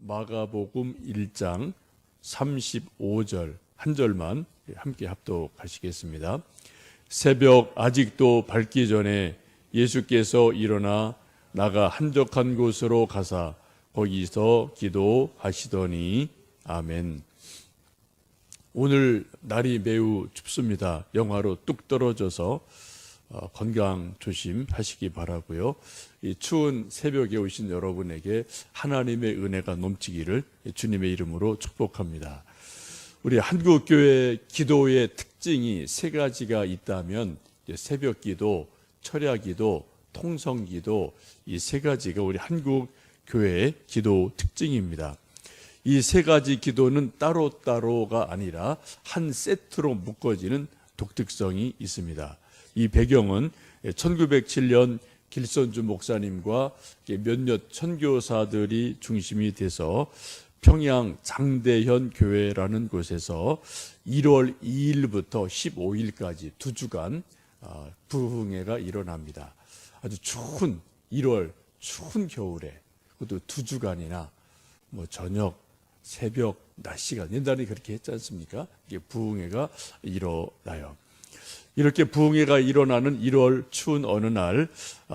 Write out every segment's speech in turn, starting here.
마가복음 1장 35절 한 절만 함께 합독하시겠습니다. 새벽 아직도 밝기 전에 예수께서 일어나 나가 한적한 곳으로 가사 거기서 기도하시더니 아멘. 오늘 날이 매우 춥습니다. 영하로 뚝 떨어져서 건강 조심하시기 바라고요. 이 추운 새벽에 오신 여러분에게 하나님의 은혜가 넘치기를 주님의 이름으로 축복합니다. 우리 한국교회 기도의 특징이 세 가지가 있다면 새벽기도, 철야기도, 통성기도 이 세 가지가 우리 한국교회의 기도 특징입니다. 이 세 가지 기도는 따로따로가 아니라 한 세트로 묶어지는 독특성이 있습니다. 이 배경은 1907년 길선주 목사님과 몇몇 선교사들이 중심이 돼서 평양 장대현 교회라는 곳에서 1월 2일부터 15일까지 2주간 부흥회가 일어납니다. 아주 추운 1월 추운 겨울에 그것도 2주간이나 저녁, 새벽, 낮 시간 옛날에 그렇게 했지 않습니까? 이게 부흥회가 일어나요. 이렇게 부흥회가 일어나는 1월 추운 어느 날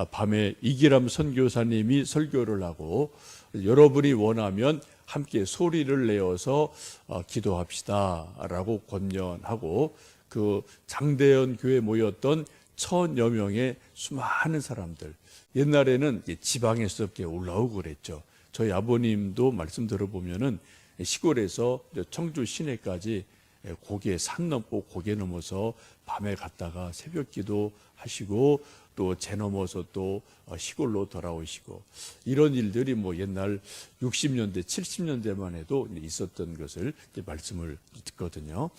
밤에 이기람 선교사님이 설교를 하고 여러분이 원하면 함께 소리를 내어서 기도합시다라고 권면하고 그 장대현 교회에 모였던 1000여 명의 수많은 사람들, 옛날에는 지방에서 이렇게 올라오고 그랬죠. 저희 아버님도 말씀 들어보면은 시골에서 청주 시내까지 고개 산 넘고 고개 넘어서 밤에 갔다가 새벽 기도 하시고 또 제 넘어서 또 시골로 돌아오시고 이런 일들이 옛날 60년대 70년대만 해도 있었던 것을 말씀을 듣거든요.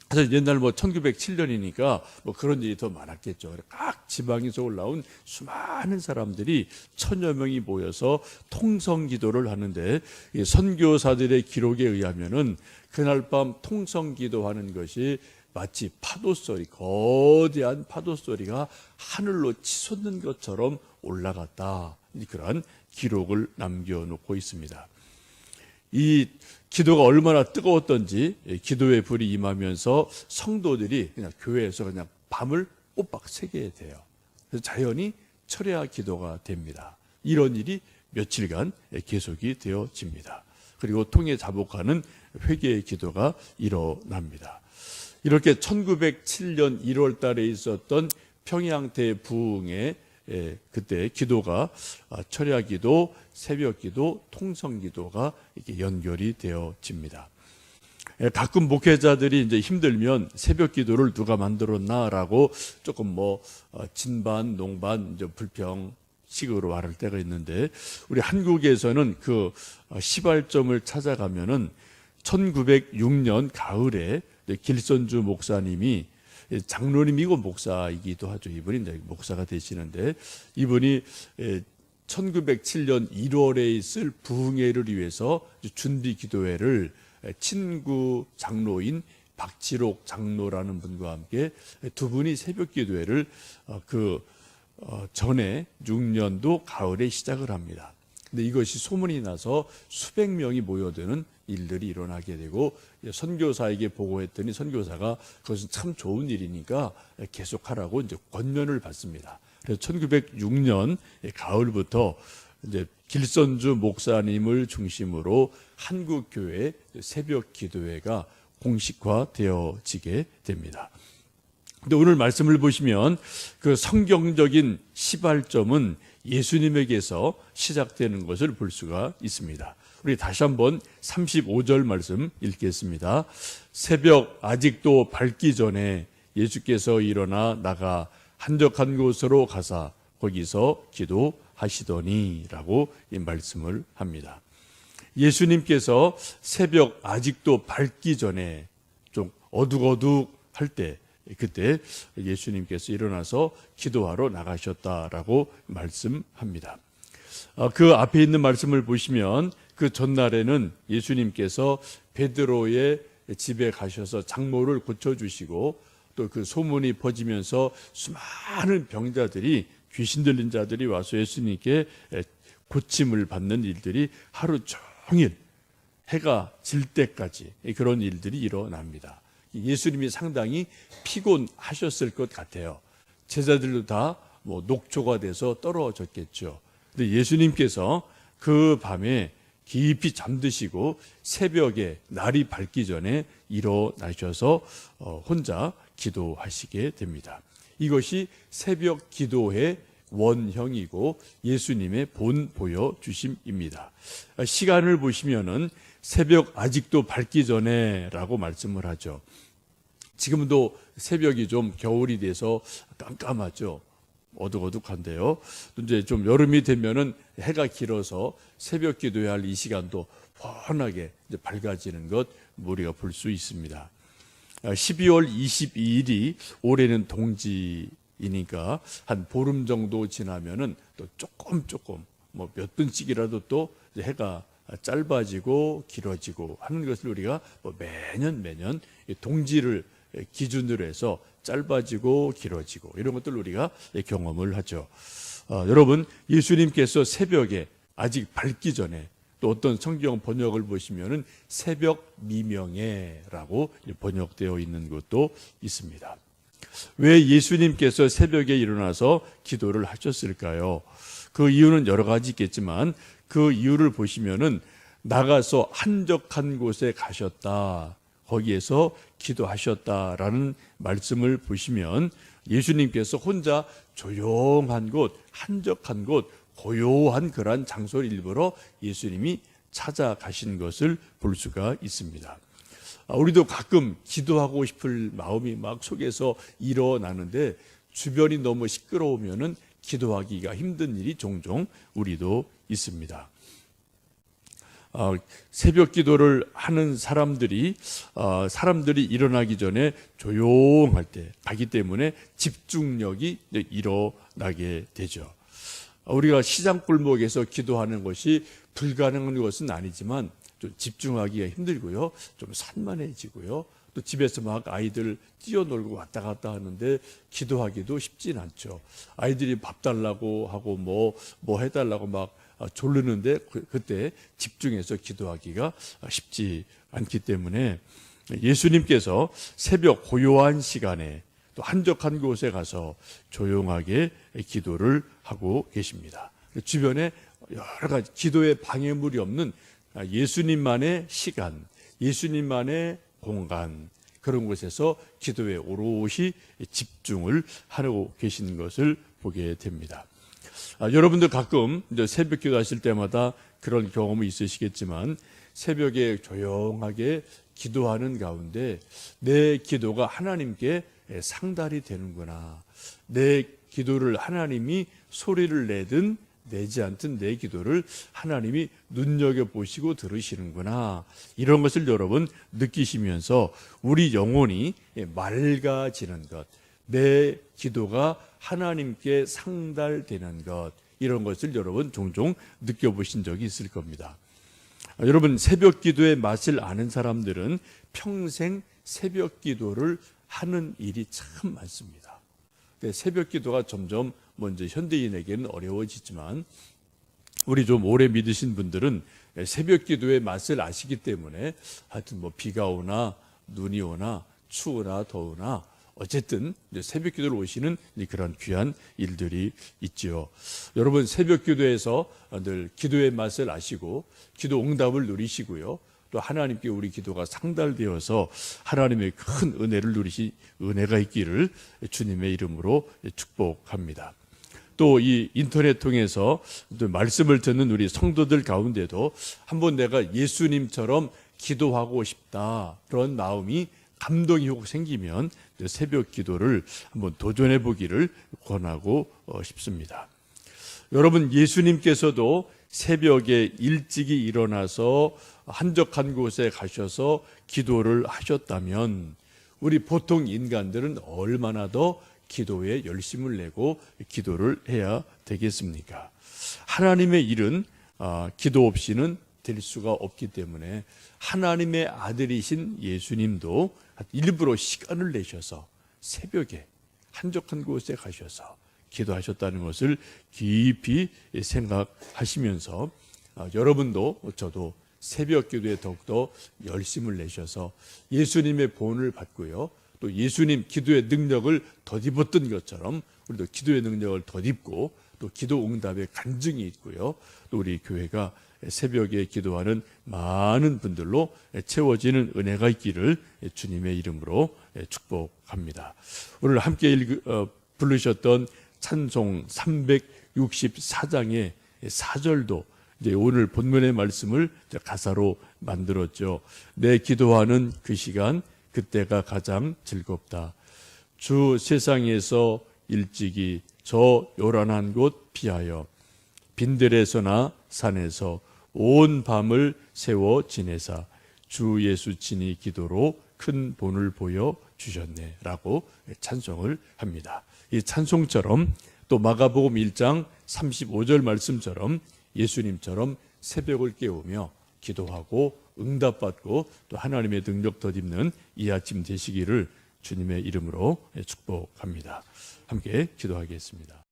그래서 옛날 1907년이니까 그런 일이 더 많았겠죠. 각 지방에서 올라온 수많은 사람들이 1000여 명이 모여서 통성 기도를 하는데 선교사들의 기록에 의하면은 그날 밤 통성 기도하는 것이 마치 파도 소리, 거대한 파도 소리가 하늘로 치솟는 것처럼 올라갔다. 그런 기록을 남겨놓고 있습니다. 이 기도가 얼마나 뜨거웠던지 기도의 불이 임하면서 성도들이 그냥 교회에서 그냥 밤을 꼬박 새게 돼요. 그래서 자연히 철야 기도가 됩니다. 이런 일이 며칠간 계속이 되어집니다. 그리고 통해 자복하는 회개의 기도가 일어납니다. 이렇게 1907년 1월 달에 있었던 평양 대부흥의 그때 기도가 철야 기도, 새벽 기도, 통성 기도가 이렇게 연결이 되어집니다. 가끔 목회자들이 이제 힘들면 새벽 기도를 누가 만들었나라고 조금 진반, 농반, 불평식으로 말할 때가 있는데 우리 한국에서는 그 시발점을 찾아가면은 1906년 가을에 길선주 목사님이 장로님이고 목사이기도 하죠. 이분이 이제 목사가 되시는데 이분이 1907년 1월에 있을 부흥회를 위해서 준비 기도회를 친구 장로인 박지록 장로라는 분과 함께 두 분이 새벽 기도회를 전에 6년도 가을에 시작을 합니다. 근데 이것이 소문이 나서 수백 명이 모여드는 일들이 일어나게 되고 선교사에게 보고했더니 선교사가 그것은 참 좋은 일이니까 계속하라고 이제 권면을 받습니다. 그래서 1906년 가을부터 이제 길선주 목사님을 중심으로 한국교회 새벽 기도회가 공식화되어지게 됩니다. 근데 오늘 말씀을 보시면 그 성경적인 시발점은 예수님에게서 시작되는 것을 볼 수가 있습니다. 우리 다시 한번 35절 말씀 읽겠습니다. 새벽 아직도 밝기 전에 예수께서 일어나 나가 한적한 곳으로 가사 거기서 기도하시더니 라고 이 말씀을 합니다. 예수님께서 새벽 아직도 밝기 전에 좀 어둑어둑할 때 그때 예수님께서 일어나서 기도하러 나가셨다라고 말씀합니다. 그 앞에 있는 말씀을 보시면 그 전날에는 예수님께서 베드로의 집에 가셔서 장모를 고쳐주시고 또 그 소문이 퍼지면서 수많은 병자들이 귀신 들린 자들이 와서 예수님께 고침을 받는 일들이 하루 종일 해가 질 때까지 그런 일들이 일어납니다. 예수님이 상당히 피곤하셨을 것 같아요. 제자들도 다 녹초가 돼서 떨어졌겠죠. 근데 예수님께서 그 밤에 깊이 잠드시고 새벽에 날이 밝기 전에 일어나셔서 혼자 기도하시게 됩니다. 이것이 새벽 기도의 원형이고 예수님의 본 보여주심입니다. 시간을 보시면은 새벽 아직도 밝기 전에라고 말씀을 하죠. 지금도 새벽이 좀 겨울이 돼서 깜깜하죠. 어둑어둑한데요. 이제 좀 여름이 되면은 해가 길어서 새벽 기도해야 할 이 시간도 훤하게 이제 밝아지는 것 우리가 볼 수 있습니다. 12월 22일이 올해는 동지이니까 한 보름 정도 지나면은 또 조금 몇 분씩이라도 또 해가 짧아지고 길어지고 하는 것을 우리가 매년 동지를 기준으로 해서 짧아지고 길어지고 이런 것들 우리가 경험을 하죠. 여러분, 예수님께서 새벽에 아직 밝기 전에 또 어떤 성경 번역을 보시면은 새벽 미명에라고 번역되어 있는 것도 있습니다. 왜 예수님께서 새벽에 일어나서 기도를 하셨을까요? 그 이유는 여러 가지 있겠지만 그 이유를 보시면은 나가서 한적한 곳에 가셨다. 거기에서 기도하셨다라는 말씀을 보시면 예수님께서 혼자 조용한 곳, 한적한 곳, 고요한 그러한 장소를 일부러 예수님이 찾아가신 것을 볼 수가 있습니다. 우리도 가끔 기도하고 싶을 마음이 막 속에서 일어나는데 주변이 너무 시끄러우면은 기도하기가 힘든 일이 종종 우리도 있습니다. 새벽 기도를 하는 사람들이 일어나기 전에 조용할 때 하기 때문에 집중력이 일어나게 되죠. 우리가 시장 골목에서 기도하는 것이 불가능한 것은 아니지만 좀 집중하기가 힘들고요, 좀 산만해지고요, 또 집에서 막 아이들 뛰어놀고 왔다 갔다 하는데 기도하기도 쉽진 않죠. 아이들이 밥 달라고 하고 뭐 해달라고 막 졸르는데 그때 집중해서 기도하기가 쉽지 않기 때문에 예수님께서 새벽 고요한 시간에 또 한적한 곳에 가서 조용하게 기도를 하고 계십니다. 주변에 여러 가지 기도에 방해물이 없는 예수님만의 시간, 예수님만의 공간, 그런 곳에서 기도에 오롯이 집중을 하고 계신 것을 보게 됩니다. 여러분들 가끔 이제 새벽 기도하실 때마다 그런 경험이 있으시겠지만 새벽에 조용하게 기도하는 가운데 내 기도가 하나님께 상달이 되는구나, 내 기도를 하나님이 소리를 내든 내지 않든 내 기도를 하나님이 눈여겨보시고 들으시는구나, 이런 것을 여러분 느끼시면서 우리 영혼이 맑아지는 것, 내 기도가 하나님께 상달되는 것, 이런 것을 여러분 종종 느껴보신 적이 있을 겁니다. 여러분, 새벽 기도의 맛을 아는 사람들은 평생 새벽 기도를 하는 일이 참 많습니다. 새벽 기도가 점점 먼저 현대인에게는 어려워지지만 우리 좀 오래 믿으신 분들은 새벽 기도의 맛을 아시기 때문에 하여튼 비가 오나 눈이 오나 추우나 더우나 어쨌든 새벽 기도를 오시는 그런 귀한 일들이 있죠. 여러분, 새벽 기도에서 늘 기도의 맛을 아시고 기도 응답을 누리시고요, 또 하나님께 우리 기도가 상달되어서 하나님의 큰 은혜가 있기를 주님의 이름으로 축복합니다. 또 이 인터넷 통해서 또 말씀을 듣는 우리 성도들 가운데도 한번 내가 예수님처럼 기도하고 싶다, 그런 마음이 감동이 혹 생기면 새벽 기도를 한번 도전해 보기를 권하고 싶습니다. 여러분, 예수님께서도 새벽에 일찍이 일어나서 한적한 곳에 가셔서 기도를 하셨다면 우리 보통 인간들은 얼마나 더 기도에 열심을 내고 기도를 해야 되겠습니까? 하나님의 일은 기도 없이는 될 수가 없기 때문에 하나님의 아들이신 예수님도 일부러 시간을 내셔서 새벽에 한적한 곳에 가셔서 기도하셨다는 것을 깊이 생각하시면서 여러분도 저도 새벽 기도에 더욱더 열심을 내셔서 예수님의 보훈을 받고요. 또 예수님 기도의 능력을 덧입었던 것처럼 우리도 기도의 능력을 덧입고 또 기도 응답의 간증이 있고요. 또 우리 교회가 새벽에 기도하는 많은 분들로 채워지는 은혜가 있기를 주님의 이름으로 축복합니다. 오늘 함께 부르셨던 찬송 364장의 4절도 이제 오늘 본문의 말씀을 가사로 만들었죠. 내 기도하는 그 시간 그때가 가장 즐겁다. 주 세상에서 일찍이 저 요란한 곳 피하여 빈들에서나 산에서 온 밤을 세워 지내사 주 예수 친히 기도로 큰 본을 보여 주셨네 라고 찬송을 합니다. 이 찬송처럼 또 마가복음 1장 35절 말씀처럼 예수님처럼 새벽을 깨우며 기도하고 응답받고 또 하나님의 능력 덧입는 이 아침 되시기를 주님의 이름으로 축복합니다. 함께 기도하겠습니다.